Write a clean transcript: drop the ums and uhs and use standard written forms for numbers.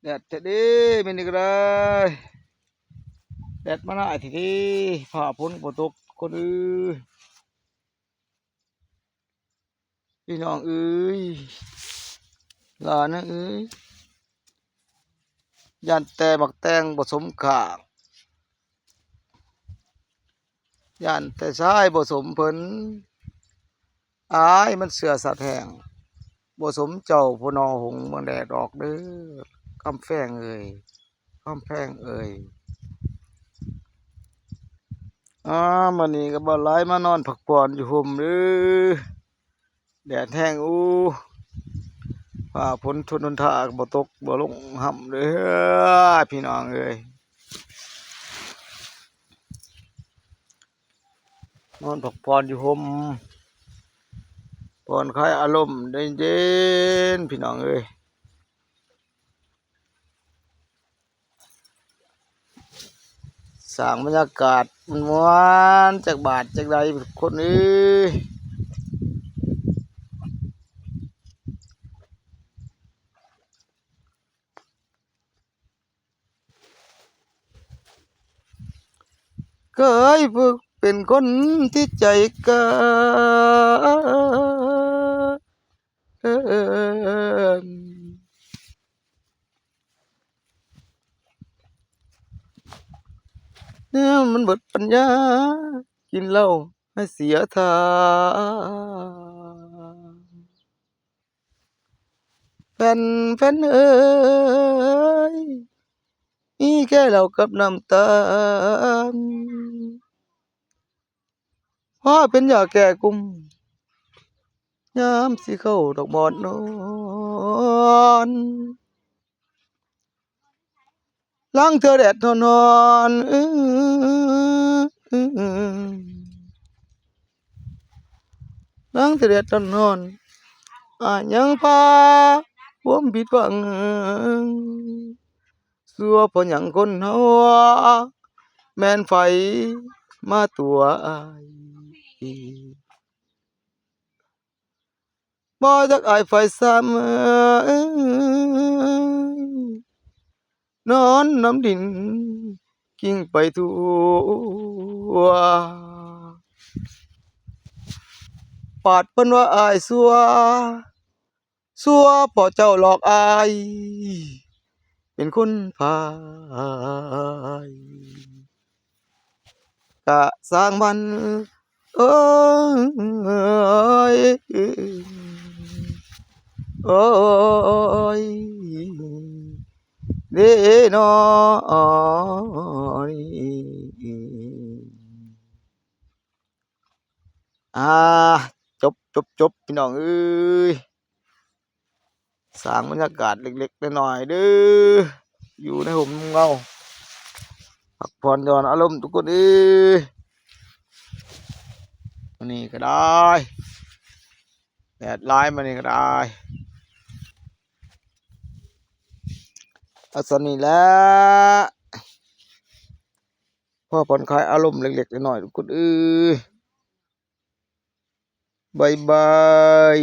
แดดจะดีเป็นอีกเลยแดดมาหน่อยทีนี้ผ่าพ้นฝนตกคนอื่นพี่น้องเอ้ยหลานนะเอ้ยยันแต่บักแตงผสมขางยันแต่ชายผสมเพิ่นอายมันเสือสัตว์แห้งผสมเจ้าพนอหงเมืองแดดออกเด้อกำแพงเอ้ยกำแพงเอ้ยมันนี้ก็บ่ไล่มานอนพักผ่อนอยู่ห่มเด้อแดดแห้งฝนทนทนทากบ่ตกบ่ลงห่ำเด้อพี่น้องเอ้ยนอนพักผ่อนอยู่ห่มผ่อนคลายอารมณ์ได้เย็นพี่น้องเอ้ยสร้างบรรยากาศมันม่วนจากบาทจากใดคนเอ้ยเคยฝึกเป็นคนที่ใจกล้าเเนี่ยมันเบิดปัญญากินเหล้าให้เสียทางแฟนเอ้ยมีแค่เหล้ากับน้ำตาลพอเป็นยาแก้กุมยามสิเข้าดอกบอนนอนล้างเธอแดดนอนล้างเธอแดดนอนยังพาความผิดหวังสัวเพราะหยังคนเฮาแม่นไฟมาตัวอายบ่จักอายไฟซ้ำนอนน้ำดินกิ่งไปทั่วปาดเพิ่นว่าอายสัวพอเจ้าหลอกอายเป็นคนพายกะสร้างมันเอ้ยโอ้ยเด้นอยอ่าจบพี่น้องเอ้ยสร้างบรรยากาศเล็กๆน้อยๆเด้ออยู่ในห่มเงาพักผ่อนหย่อนอารมณ์ทุกคนเอ้ยมันนี่ก็ได้แดดร้ายมันนี่ก็ได้เอาสนี้แหล้วพ่อผ่อนคลายอารมณ์เล็กๆน้อยๆทุกคนเอ้ยบายบาย